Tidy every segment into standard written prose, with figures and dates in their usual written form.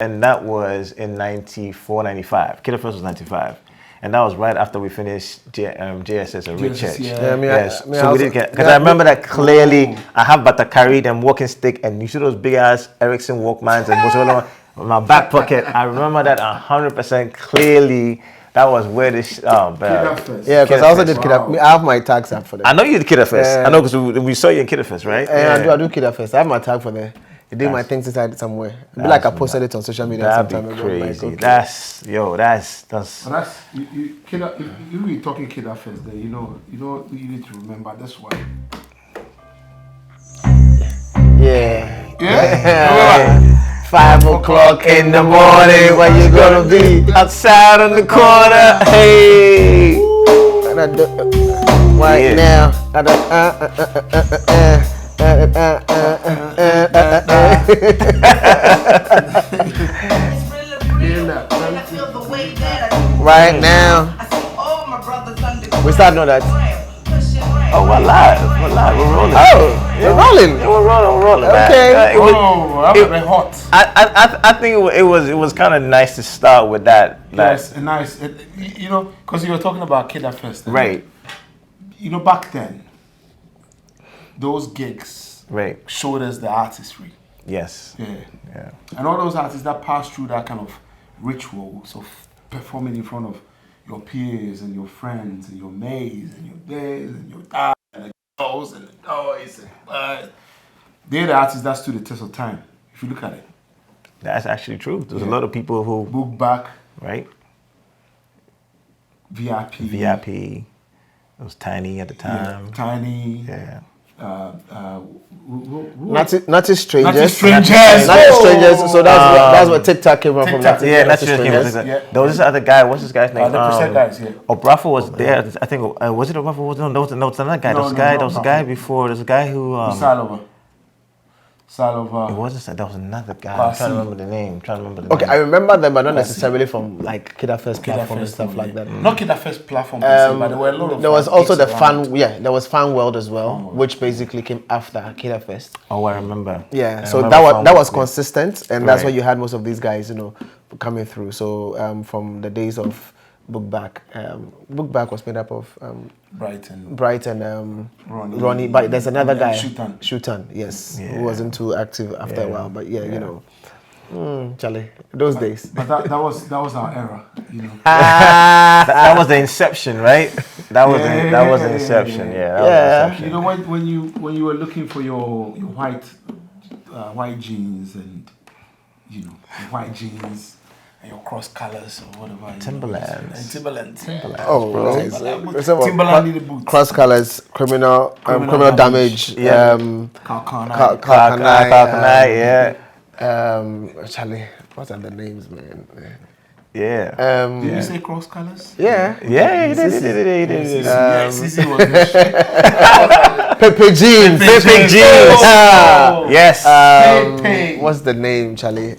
And that was in 94, 95. Kiddafest was 95. And that was right after we finished JSS at Rich Church. Yes. So we did get, because I remember that clearly. I have Batakari, them walking stick, and you see those big ass Ericsson Walkmans and in my back pocket. I remember that 100% clearly. That was where this. Yeah, because I also did Kiddafest. I have my tags up for them. I know you did Kiddafest. I know because we saw you in Kiddafest, right? I do Kiddafest. I have my tag for there. You did my things inside somewhere. It'd be like I posted it on social media sometime ago. Crazy. Like, okay. That's you were talking Kiddafest there. You know, you need to remember this one. Yeah. 5 o'clock in the morning, where you gonna be? Outside on the corner, hey. Right now. Right now. We start know that. Oh, we're live. We're rolling. Oh, yeah. We're rolling. Okay. It was hot. I think it was kind of nice to start with that. Yes, nice. Because you were talking about Kiddafest. Right. Back then, those gigs showed us the artistry. Yes. Yeah. And all those artists that passed through that kind of rituals of performing in front of your peers and your friends and your maids and your days and your dads and the girls and the boys and they're the artists that stood the test of time. If you look at it, that's actually true. There's a lot of people who Book Back, right? VIP. It was Tiny at the time. Yeah, Tiny. Yeah. Not strangers. Not strangers. So that's what TikTok came from. Not strangers. There was this other guy. What's this guy's name? The percent guys. Yeah. Obrafo was there. I think was it Obrafo? No, there was another guy. There was a guy before. There's a guy who. Salova. It wasn't. There was another guy. I'm trying to remember the name. Okay, I remember them, but not necessarily from like Kiddafest platform and stuff like that. Not Kiddafest platform, but there were a lot of. There was also the fan. Yeah, there was Fan World as well, which basically came after Kiddafest. Oh, I remember. Yeah, so that was consistent, and that's why you had most of these guys, coming through. So from the days of Book Back was made up of Bright and Ronnie, but there's another guy, Shutan, yes, who wasn't too active after a while, but Charlie, those days. But that was our era, that was the inception, right? That was the inception. When you were looking for your white jeans and white jeans. And your cross colors or whatever. Timberland. Oh, Timberland needed boots. Cross colors, criminal damage. Kalkanai, yeah. Charlie, what are the names, man? Yeah. Did you say cross colors? Yeah. Yeah, he did. Sissy was Pepe Jeans. Yes. What's the name, Charlie?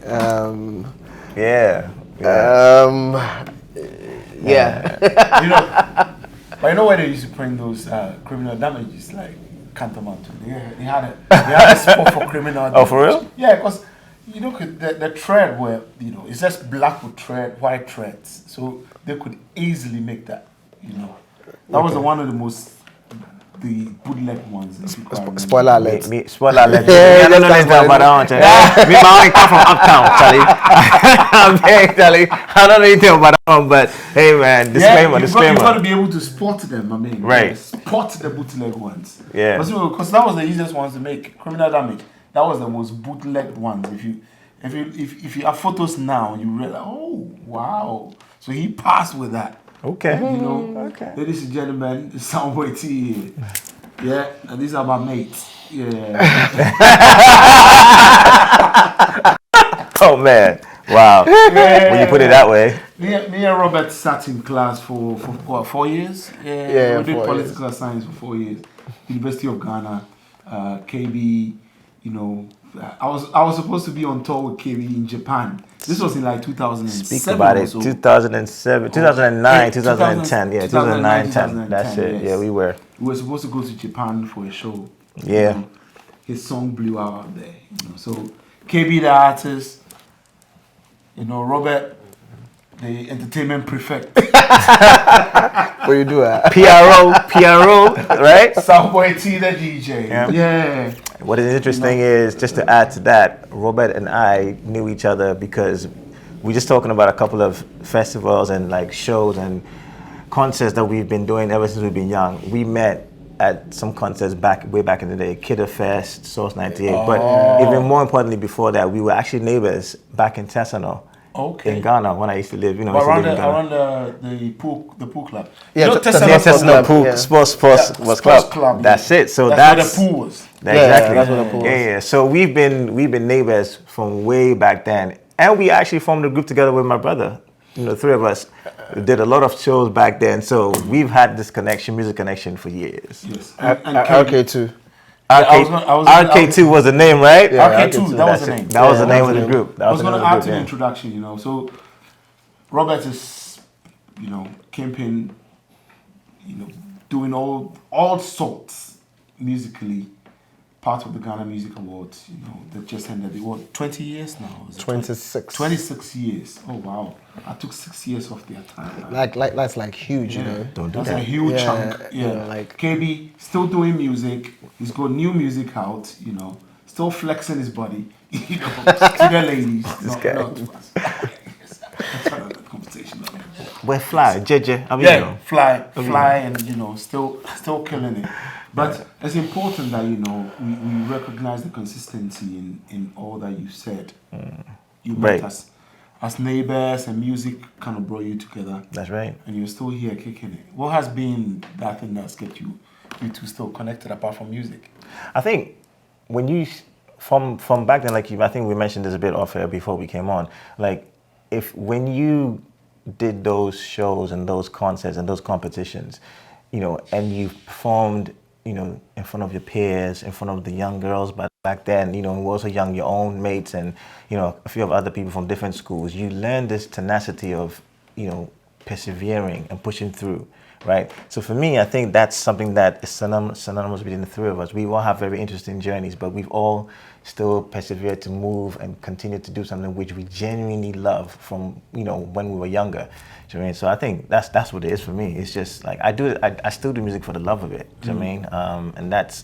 Yeah. But where they used to print those criminal damages, like Cantonment. They had a spot for criminal damage. Oh, for real? Yeah, because the thread were it's just black with white threads, so they could easily make that. That was one of the bootleg ones. Spoiler alert. Spoiler alert. I don't know anything about that one, Charlie. Me, my own come from Uptown, Charlie. I'm very Charlie. I don't know anything about that one, but hey, man, disclaimer. You've got to be able to spot them. I mean, right? Spot the bootleg ones. Yeah. Because that was the easiest ones to make. Criminal damage. That was the most bootleg ones. If you have photos now, you realize, oh wow. So he passed with that. Okay. Okay. Ladies and gentlemen, it's SoundboyT here. Yeah, and these are my mates. Yeah. Oh man. Wow. When you put it that way. Me and Robert sat in class for what, 4 years? Yeah, we did political science for 4 years. University of Ghana, KB, I was supposed to be on tour with KB in Japan. This was in like 2007. Speak about it. 2007, 2009, 2010. Yeah, 2009, 10. That's it. Yes. Yeah, we were supposed to go to Japan for a show. Yeah. His song blew out there. So KB the artist, You know, Robert, the entertainment prefect. What you do? PRO, right? SoundboyT, the DJ. Yeah. What is interesting is, just to add to that, Robert and I knew each other because we're just talking about a couple of festivals and like shows and concerts that we've been doing ever since we've been young. We met at some concerts way back in the day, Kiddafest, Source 98. But even more importantly, before that, we were actually neighbors back in Tessano. Okay. In Ghana, when I used to live, around the pool club. Yeah, Tessano Pool Sports Club. That's it. So that's where the pool was. Exactly. That's where the pool was. Yeah. So we've been neighbors from way back then, and we actually formed a group together with my brother. You know, 3 of us did a lot of shows back then. So we've had this music connection for years. Yes. And RK2. RK2 was the name, right? Yeah, RK2, that was the name. That was the name of the group. I was going to add to the introduction, you know. So, Robert is, you know, camping, you know, doing all sorts musically. Part of the Ghana Music Awards, you know, that just ended. 20 years now? 26. 26 years. Oh wow! I took 6 years off their time. Like that's like huge, you know. Don't do that's that. a huge chunk. Yeah, you know, like KB still doing music. He's got new music out. You know, still flexing his body. You know, to the ladies. This guy. Not to us. That's another conversation. We're fly, JJ. I mean, Yeah, you know. fly, and you know, still killing it. But it's important that, you know, we recognize the consistency in all that you said. You met us as neighbors, and music kind of brought you together. That's right. And you're still here kicking it. What has been that thing that's kept you two still connected apart from music? I think when you from back then, like I think we mentioned this a bit off air before we came on. Like, when you did those shows and those concerts and those competitions, you know, and you performed, you know, in front of your peers, in front of the young girls, but back then, you know, you were also young, your own mates, and, you know, a few of other people from different schools, you learn this tenacity of, you know, persevering and pushing through, right? So for me, I think that's something that is synonymous between the 3 of us. We all have very interesting journeys, but we've all still persevered to move and continue to do something which we genuinely love from, you know, when we were younger. Do you know what I mean? So I think that's what it is for me. It's just like I still do music for the love of it. Do you know what I mean? And that's,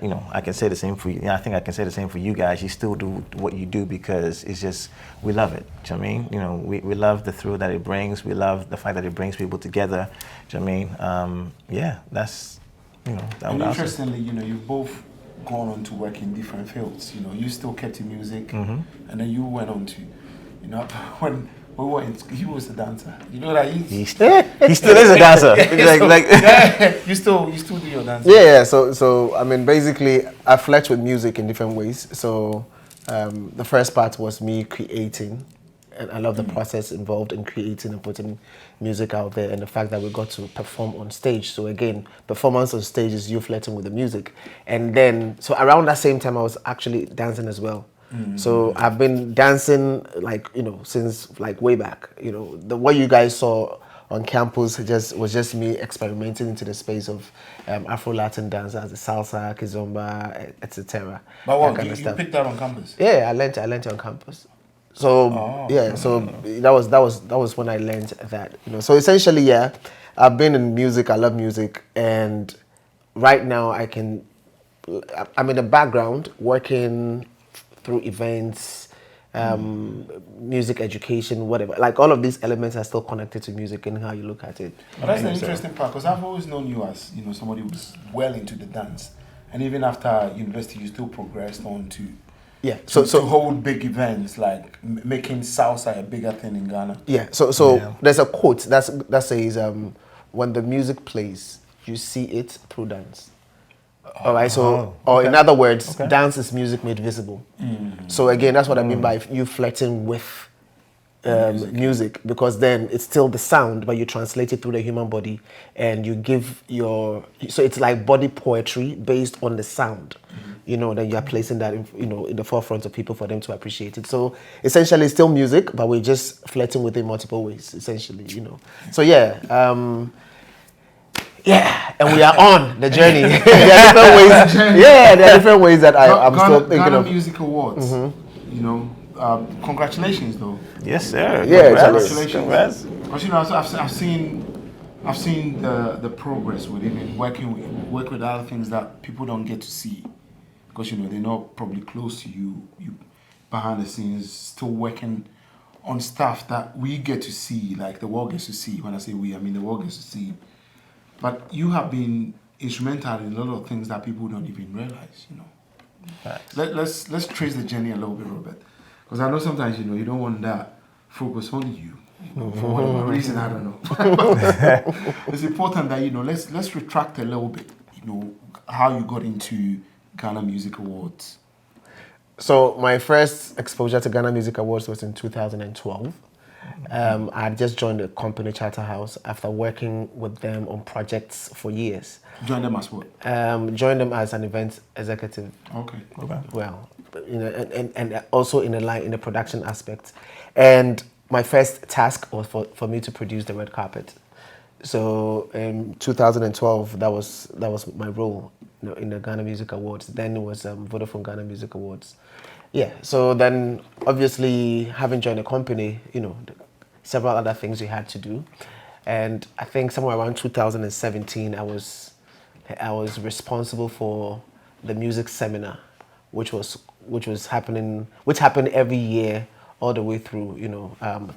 you know, I can say the same for you. I think I can say the same for you guys. You still do what you do because it's just, we love it. Do you know what I mean? You know, we love the thrill that it brings. We love the fact that it brings people together. Do you know what I mean? Yeah, that's, you know. And interestingly, you know, you've both gone on to work in different fields. You know, you still kept in music, and then you went on to, you know, when he was a dancer. You know that he still is a dancer. You still do your dance. Yeah. So I mean, basically, I flex with music in different ways. So the first part was me creating, and I love the process involved in creating and putting music out there, and the fact that we got to perform on stage. So again, performance on stage is you flirting with the music, and then so around that same time, I was actually dancing as well. So I've been dancing, like, you know, since like way back. You know, what you guys saw on campus was just me experimenting into the space of Afro-Latin dances, the salsa, kizomba, etc. But what, you picked that on campus? Yeah, I learned it on campus. So so that was when I learned that. You know, so essentially, yeah, I've been in music. I love music, and right now I'm in the background working through events, music education, whatever. Like, all of these elements are still connected to music and how you look at it. But that's the interesting part, because I've always known you as, you know, somebody who's well into the dance, and even after university, you still progressed on to hold big events, like making salsa a bigger thing in Ghana. Yeah. So there's a quote that says, "When the music plays, you see it through dance." All right, in other words, dance is music made visible. So again, that's what I mean by you flirting with music, because then it's still the sound, but you translate it through the human body, and you give so it's like body poetry based on the sound. You know, then you are placing that in the forefront of people for them to appreciate it. So essentially, it's still music, but we're just flirting with it in multiple ways, essentially. You know, so and we are on the journey. There are different ways that I'm still thinking Ghana of. Music Awards. You know, congratulations, though. Yes, sir. Yeah, congratulations. Congrats. Because you know, I've seen the progress within it, work with other things that people don't get to see, because you know they're not probably close to you. You behind the scenes still working on stuff that we get to see, like the world gets to see. When I say we, I mean the world gets to see. But you have been instrumental in a lot of things that people don't even realize. You know. Let's trace the journey a little bit, Robert, because I know sometimes you don't want that focus on you. For whatever reason, I don't know. It's important that let's retract a little bit. How you got into Ghana Music Awards. So my first exposure to Ghana Music Awards was in 2012. I had just joined the company Charterhouse after working with them on projects for years. Joined them as what? Joined them as an event executive. Okay. Well, and also in the production aspect. And my first task was for me to produce the red carpet. So in 2012, that was my role in the Ghana Music Awards. Then it was Vodafone Ghana Music Awards. Yeah, so then obviously having joined the company, several other things we had to do. And I think somewhere around 2017, I was responsible for the music seminar, which happened every year all the way through,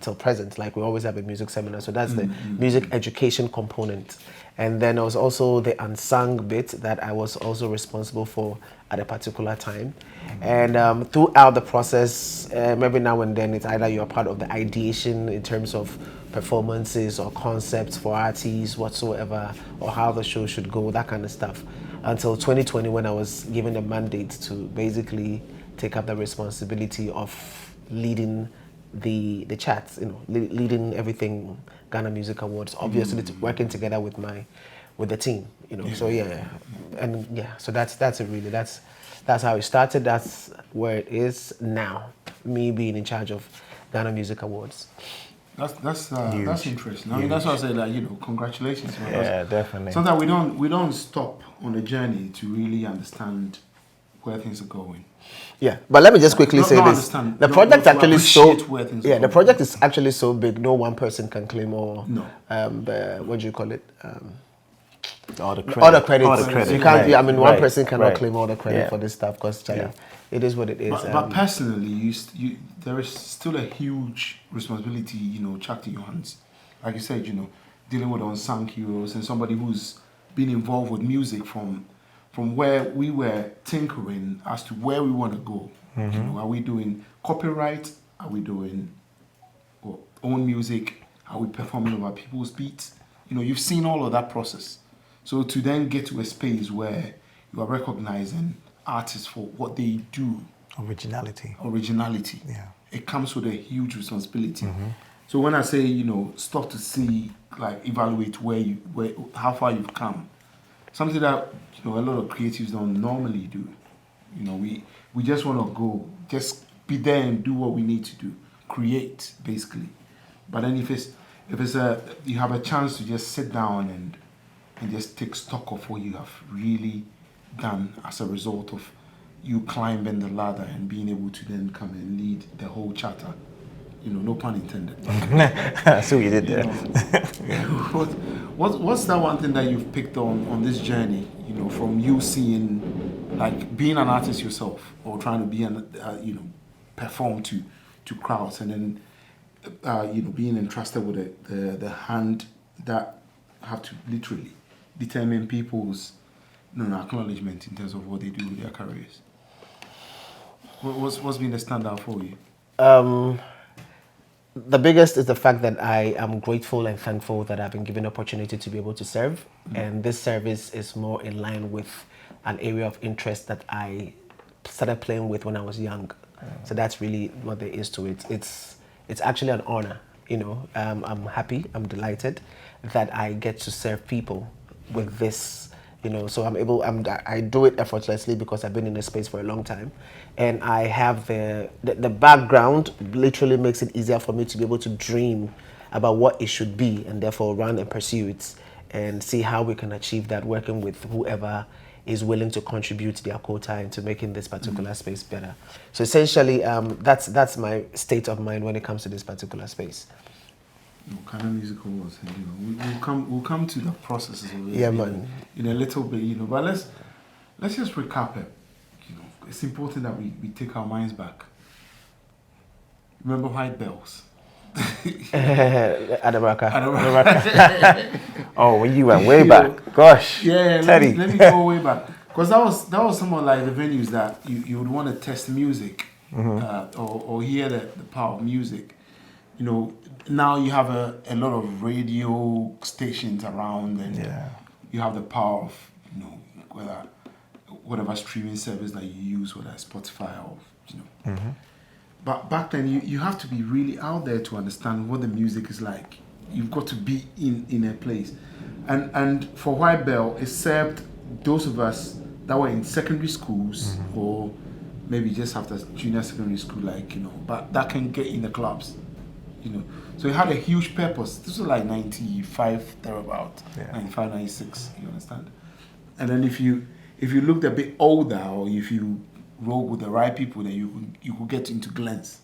till present. Like we always have a music seminar. So that's the music education component. And then there was also the unsung bit that I was also responsible for at a particular time. And throughout the process, every now and then, it's either you're part of the ideation in terms of performances or concepts for artists, whatsoever, or how the show should go, that kind of stuff. Until 2020, when I was given a mandate to basically take up the responsibility of leading the chats, leading everything Ghana Music Awards, obviously working together with the team, So so that's it really. That's how it started. That's where it is now. Me being in charge of Ghana Music Awards. That's interesting. I mean, that's why I say that congratulations. Yeah, definitely. Sometimes we don't stop on the journey to really understand where things are going. Yeah, but let me just quickly say this: the project actually the project is actually so big. No one person can claim all. No. What do you call it? All the credit. All the credits. You can't. Right. One person cannot claim all the credit for this stuff because it is what it is. But personally, there is still a huge responsibility, chucked in your hands. Like you said, dealing with unsung heroes and somebody who's been involved with music from where we were tinkering as to where we want to go. Are we doing copyright? Are we doing own music? Are we performing over people's beats? You've seen all of that process. So to then get to a space where you are recognizing artists for what they do. Originality. Yeah. It comes with a huge responsibility. So when I say, stop to see, like evaluate how far you've come, something that a lot of creatives don't normally do. We just want to go, just be there and do what we need to do, create basically. But then if you have a chance to just sit down and just take stock of what you have really done as a result of you climbing the ladder and being able to then come and lead the whole charter. No pun intended. So you did there. What's that one thing that you've picked on this journey? From you seeing, like being an artist yourself or trying to be perform to crowds, and then being entrusted with the hand that have to literally determine people's acknowledgement in terms of what they do with their careers. What's been the standout for you? The biggest is the fact that I am grateful and thankful that I've been given the opportunity to be able to serve. And this service is more in line with an area of interest that I started playing with when I was young. So that's really what there is to it. It's actually an honor. I'm happy, I'm delighted that I get to serve people with this. So I do it effortlessly because I've been in this space for a long time, and I have the background literally makes it easier for me to be able to dream about what it should be, and therefore run and pursue it and see how we can achieve that, working with whoever is willing to contribute their quota into making this particular space better. So essentially, that's my state of mind when it comes to this particular space. What kind of music awards? We'll come to the processes of it. Yeah, man. In a little bit, but let's just recap it. It's important that we take our minds back. Remember White Bells? Abrokwa. Oh, when you went way back, gosh. Yeah, Teddy. Let me go way back, because that was some of like the venues that you would want to test music, or hear the power of music. Now you have a lot of radio stations around, and you have the power of whatever streaming service that you use, whether it's Spotify or But back then, you have to be really out there to understand what the music is like. You've got to be in a place. And for White Bell, it served those of us that were in secondary schools or maybe just after junior secondary school, but that can get in the clubs, So it had a huge purpose. This was like 95, thereabout, 95, 96, you understand? And then if you looked a bit older, or if you roll with the right people, then you could get into Glens.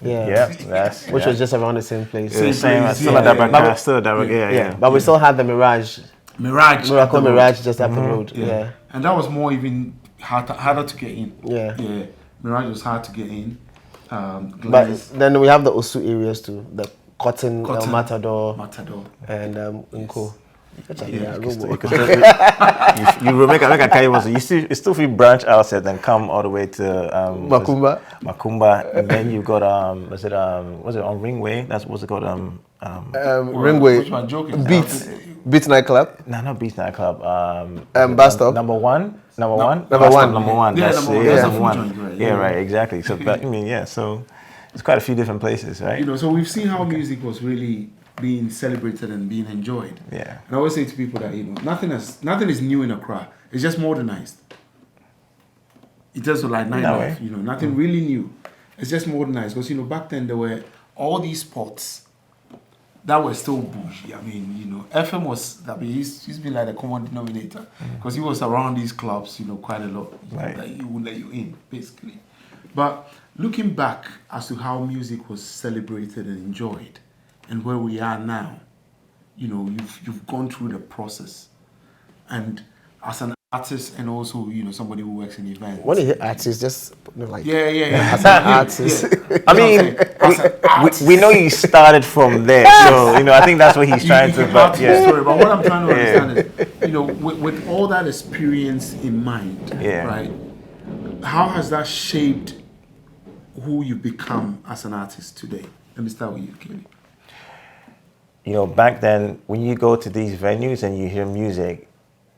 Which was just around the same place. Still a Abrokwa, But we still had the Mirage. Miracle Mirage just up the road. Yeah. And that was more even harder to get in. Yeah. Mirage was hard to get in. But then we have the Osu areas too. The Cotton. Matador, and Unko. You will make a carry one, so you still feel branch outside and come all the way to Makumba, and then you got was it on Ringway? That's what's it called? Ringway. Which one? Joking? Beat nightclub. No, not Beat nightclub. Bus stop. Number one. Number one. That's number one. Yeah, right, exactly. So so it's quite a few different places, right? So we've seen how music was really being celebrated and being enjoyed. Yeah. And I always say to people that nothing is new in Accra. It's just modernized. It does like nightlife, nothing really new. It's just modernized because back then there were all these spots that were still bougie. I mean, FM was used to be like the common denominator because he was around these clubs, quite a lot that he would let you in, basically. But looking back as to how music was celebrated and enjoyed, and where we are now, you've gone through the process, and as an artist and also somebody who works in events. When you hear artist, just like as an artist. I mean, we know you started from there, so I think that's what he's trying to. But story. But what I'm trying to understand is, with all that experience in mind, right? How has that shaped who you become as an artist today? Let me start with you, Kelly. Back then, when you go to these venues and you hear music,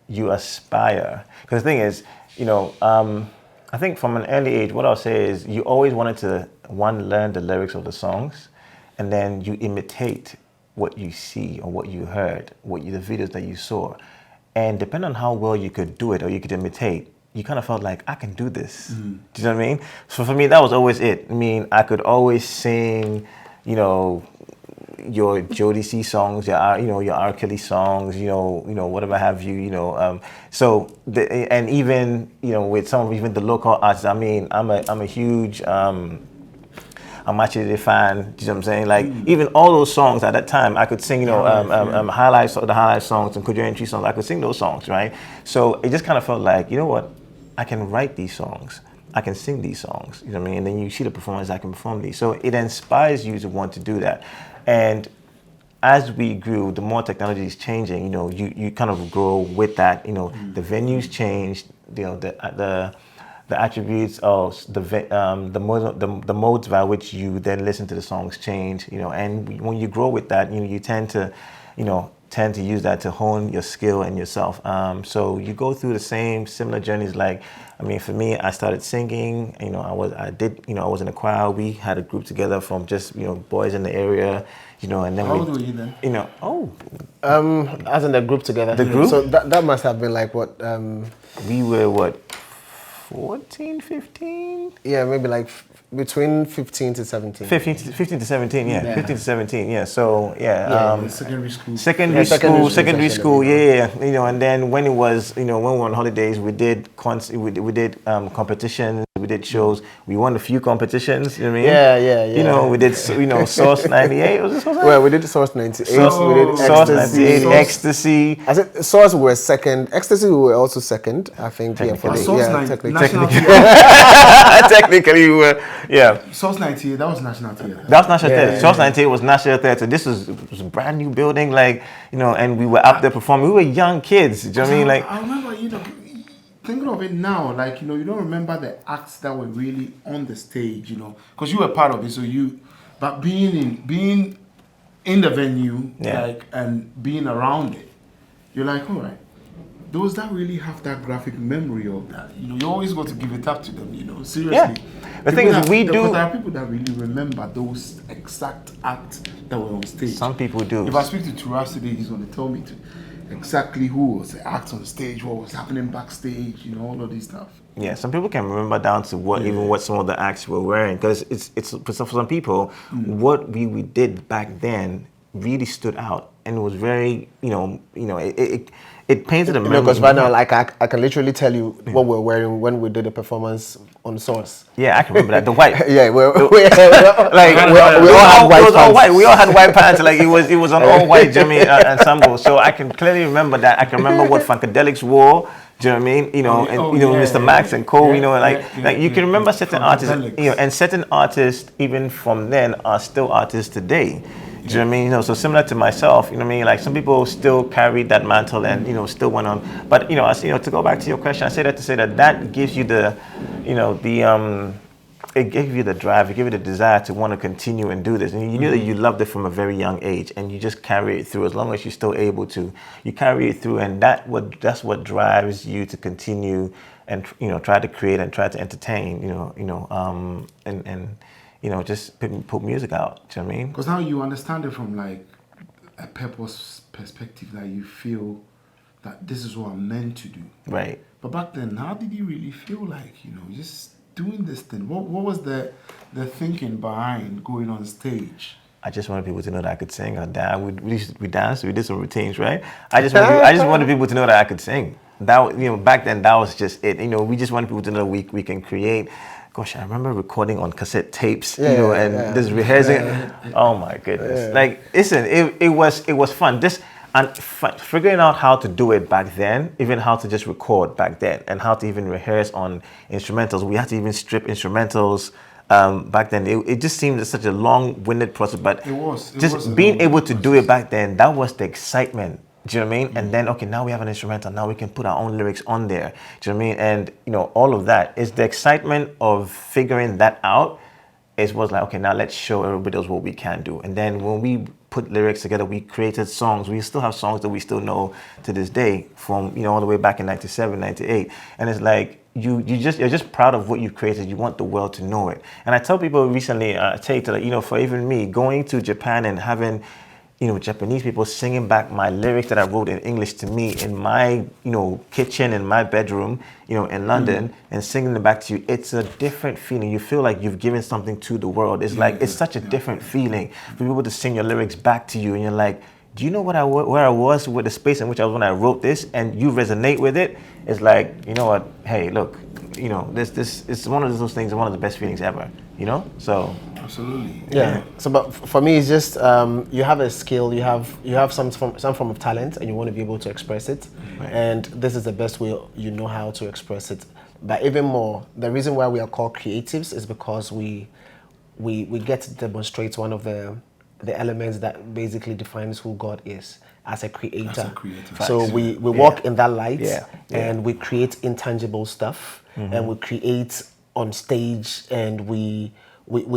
you aspire. Because the thing is, I think from an early age, what I'll say is you always wanted to, learn the lyrics of the songs, and then you imitate what you see or what you heard, the videos that you saw. And depending on how well you could do it or you could imitate, you kind of felt like, I can do this. Do you know what I mean? So for me, that was always it. I mean, I could always sing, your Jody C songs, your R. Kelly songs, whatever have you, so and even with some of even the local artists. I mean, I'm a huge I'm actually a fan. Do you know what I'm saying? Like even all those songs at that time, I could sing. The highlight songs and curation songs. I could sing those songs, right? So it just kind of felt like, what, I can write these songs. I can sing these songs, you know what I mean? And then you see the performance, I can perform these. So it inspires you to want to do that. And as we grew, the more technology is changing, you kind of grow with that. The venues changed, the attributes of the modes by which you then listen to the songs change, and when you grow with that, you tend to use that to hone your skill and yourself. So you go through the similar journeys. Like, I mean, for me, I started singing. I was in a choir. We had a group together from just boys in the area. And then how old were you then? As in the group together. The group. So that must have been like what? We were what? 14, 15? Yeah, maybe like between 15 to 17. 15 to 17, yeah. 15 to 17, yeah. So, yeah. Secondary school. Secondary school, yeah. You know, and then when it was, you know, when we were on holidays, we did competitions, we did shows. We won a few competitions, you know what I mean? Yeah. You know, we did, you know, Source 98, was it Source 98? Well, we did Source 98, we did Source Ecstasy. 98, Ecstasy. I think Source were second, Ecstasy we were also second, I think. Technically. Technically, we were, yeah. Source 98, that was National Theatre. That was National Theatre. Source 98 was National Theatre. This was a brand new building, like, you know, and we were up there performing. We were young kids, do you know what I mean? Like, I remember, you know, thinking of it now, like, you know, you don't remember the acts that were really on the stage, you know, because you were part of it, so but being in the venue, like, and being around it, you're like, all right, those that really have that graphic memory of that, you know, you always got to give it up to them, you know, seriously. Yeah. The thing is, there are people that really remember those exact acts that were on stage. Some people do. If I speak to Turas today, he's going to tell me exactly who was the act on stage, what was happening backstage, you know, all of this stuff. Yeah, some people can remember down to what some of the acts were wearing, because it's for some people, what we did back then really stood out, and it was very, it painted a memory. Because right now, like I can literally tell you what we're wearing when we did the performance on Source. Yeah, I can remember that. The white. Yeah, we all had white pants. We all had white pants. Like it was an all white Jimmy ensemble. So I can clearly remember that. I can remember what Funkadelics wore. Do you know what I mean? You know, Mr. Max and Co. You know, like you can remember certain artists. You know, and certain artists even from then are still artists today. Do you know what I mean? You know, so similar to myself, you know what I mean? Like some people still carry that mantle and, you know, still went on. But, you know, to go back to your question, I say that to say that gives you the, you know, it gave you the drive, it gave you the desire to want to continue and do this. And you knew that you loved it from a very young age, and you just carry it through as long as you're still able to. You carry it through, and that's what drives you to continue and, you know, try to create and try to entertain, and you know, just put music out. Do you know what I mean? Because now you understand it from like a purpose perspective, that you feel that this is what I'm meant to do. Right. But back then, how did you really feel like, you know, just doing this thing? What was the thinking behind going on stage? I just wanted people to know that I could sing. We danced, we did some routines, right? I just wanted people to know that I could sing. That, you know, back then that was just it. You know, we just wanted people to know we can create. Gosh, I remember recording on cassette tapes, just rehearsing. Oh my goodness! Yeah. Like, listen, it was fun. Figuring out how to do it back then, even how to just record back then, and how to even rehearse on instrumentals. We had to even strip instrumentals back then. It just seemed such a long-winded process, but being able to do it back then, that was the excitement. Do you know what I mean? And then, okay, now we have an instrumental. Now we can put our own lyrics on there. Do you know what I mean? And, you know, all of that is the excitement of figuring that out. It was like, okay, now let's show everybody else what we can do. And then when we put lyrics together, we created songs. We still have songs that we still know to this day from, you know, all the way back in 97, 98. And it's like, you're just proud of what you've created. You want the world to know it. And I tell people recently, for even me, going to Japan and having, you know, Japanese people singing back my lyrics that I wrote in English to me in my, you know, kitchen, in my bedroom, you know, in London, and singing them back to you. It's a different feeling. You feel like you've given something to the world. It's like, it's such a different feeling for people to sing your lyrics back to you. And you're like, do you know where I was with the space in which I was when I wrote this, and you resonate with it? It's like, you know what? Hey, look, you know, this is one of those things, one of the best feelings ever, you know? So absolutely. Yeah. So, but for me, it's just you have a skill, you have some form of talent, and you want to be able to express it. Right. And this is the best way you know how to express it. But even more, the reason why we are called creatives is because we get to demonstrate one of the elements that basically defines who God is as a creator. So we walk in that light, and we create intangible stuff, and we create on stage, and we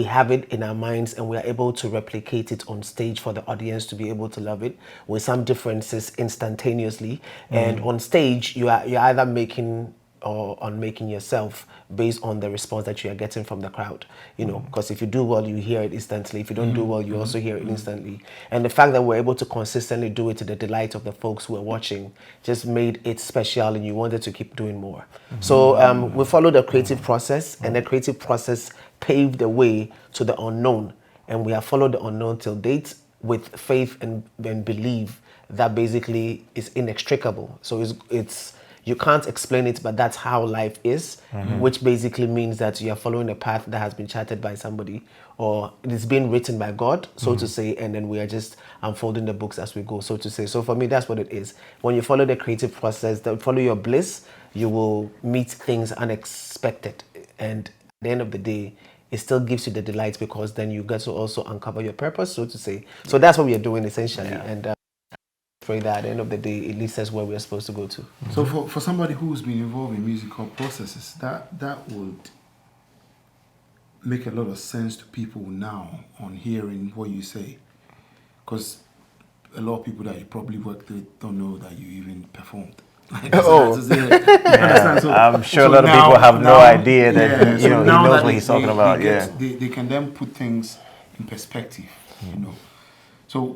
have it in our minds, and we are able to replicate it on stage for the audience to be able to love it with some differences instantaneously. And on stage, you're either making or on making yourself based on the response that you are getting from the crowd. You know, because if you do well, you hear it instantly. If you don't do well, you also hear it instantly. And the fact that we're able to consistently do it to the delight of the folks who are watching just made it special, and you wanted to keep doing more. So we followed the creative process, and the creative process paved the way to the unknown. And we have followed the unknown till date with faith and belief that basically is inextricable. So it's you can't explain it, but that's how life is, which basically means that you are following a path that has been charted by somebody, or it is being written by God, so to say, and then we are just unfolding the books as we go, so to say. So for me, that's what it is. When you follow the creative process, follow your bliss, you will meet things unexpected. And at the end of the day, it still gives you the delight, because then you get to also uncover your purpose, so to say. So that's what we are doing essentially. And pray that at the end of the day, it leads us where we are supposed to go to. So for somebody who's been involved in musical processes, that would make a lot of sense to people now on hearing what you say. Because a lot of people that you probably worked with don't know that you even performed. I'm sure a lot of people have no idea that he knows what he's talking about. They can then put things in perspective, you know. So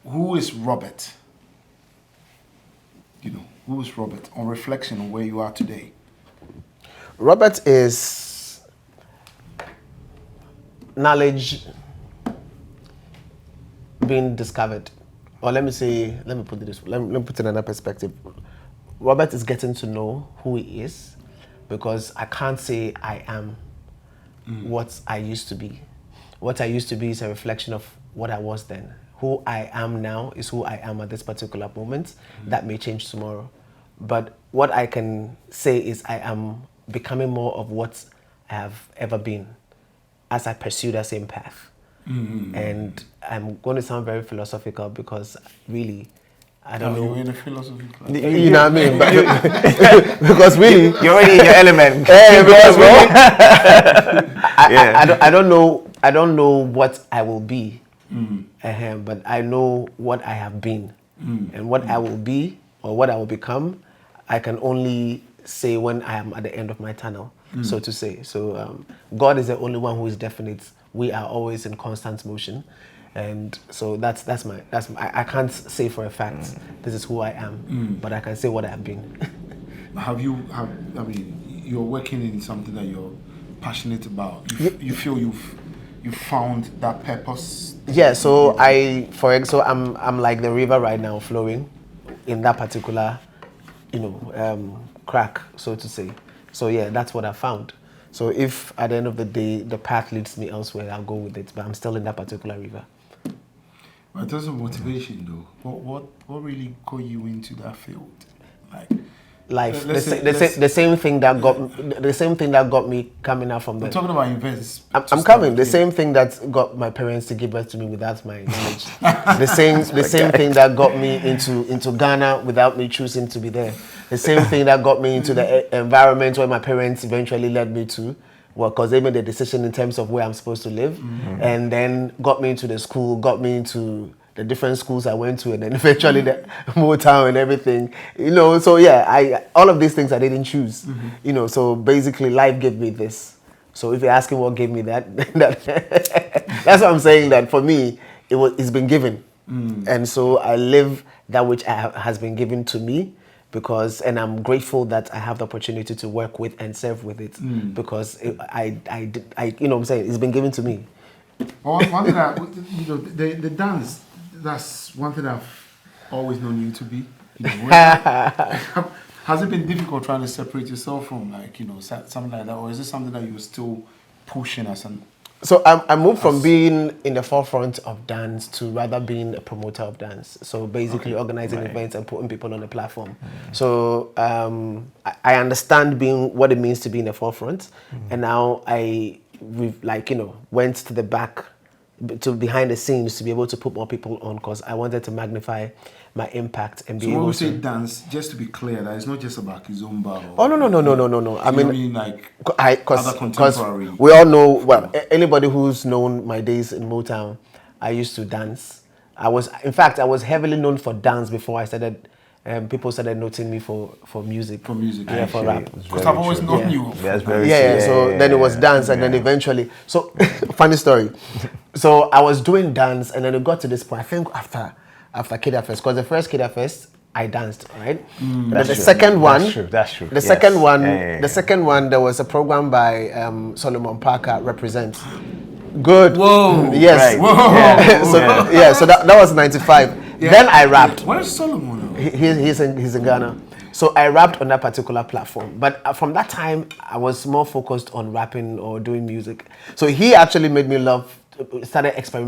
who is Robert? You know, who is Robert on reflection on where you are today? Robert is knowledge being discovered. Or let me put it this way. Let me put it in another perspective. Robert is getting to know who he is, because I can't say I am what I used to be. What I used to be is a reflection of what I was then. Who I am now is who I am at this particular moment. That may change tomorrow. But what I can say is I am becoming more of what I have ever been as I pursue that same path. And I'm going to sound very philosophical, because really, I don't know. You're in a philosophy class. You know what I mean? But because really, you're already in your element. Because really, I don't know what I will be. But I know what I have been. And what I will be, or what I will become, I can only say when I am at the end of my tunnel, so to say. So God is the only one who is definite. We are always in constant motion. And so that's my I can't say for a fact this is who I am, but I can say what I have been. You're working in something that you're passionate about. You feel you've found that purpose? Yeah, so I'm like the river right now, flowing in that particular, crack, so to say. So yeah, that's what I found. So if at the end of the day the path leads me elsewhere, I'll go with it. But I'm still in that particular river. In terms of motivation, though, what really got you into that field? Life. The same thing that got me coming out from the. I'm talking about invest. I'm coming. The same thing that got my parents to give birth to me without my knowledge. the same thing that got me into Ghana without me choosing to be there. The same thing that got me into the environment where my parents eventually led me to. Well, because they made the decision in terms of where I'm supposed to live, and then got me into the school, got me into the different schools I went to, and then eventually the Motown and everything, So yeah, all of these things I didn't choose, So basically, life gave me this. So if you're asking what gave me that, that's what I'm saying. That for me, it's been given, and so I live that which has been given to me. And I'm grateful that I have the opportunity to work with and serve with it, because I I'm saying, it's been given to me. One thing that, the dance, that's one thing I've always known you to be. Has it been difficult trying to separate yourself from something like that, or is it something that you're still pushing as an? So I moved from being in the forefront of dance to rather being a promoter of dance. So basically organizing events and putting people on the platform. So I understand what it means to be in the forefront. And now went to the back, to behind the scenes, to be able to put more people on, because I wanted to magnify my impact and be able to. So when we say dance, just to be clear, that it's not just about Kizomba. No. I mean other contemporary. We all know, anybody who's known my days in Motown, I used to dance. I was heavily known for dance before I started people started noting me for music. For music, yeah, for rap. Because I've always known you. That's very So then it was dance, and then eventually, so funny story. So I was doing dance, and then it got to this point. I think after Kiddafest, because the first Kiddafest I danced, right? But the second one, that's true. The second one, the second one, there was a program by Solomon Parker, Represent. Good. Whoa. Yes. Right. Whoa. So that was 95. Yeah. Then I rapped. Where's Solomon? He's in Ghana. So I rapped on that particular platform. But from that time, I was more focused on rapping or doing music. So he actually made me started experimenting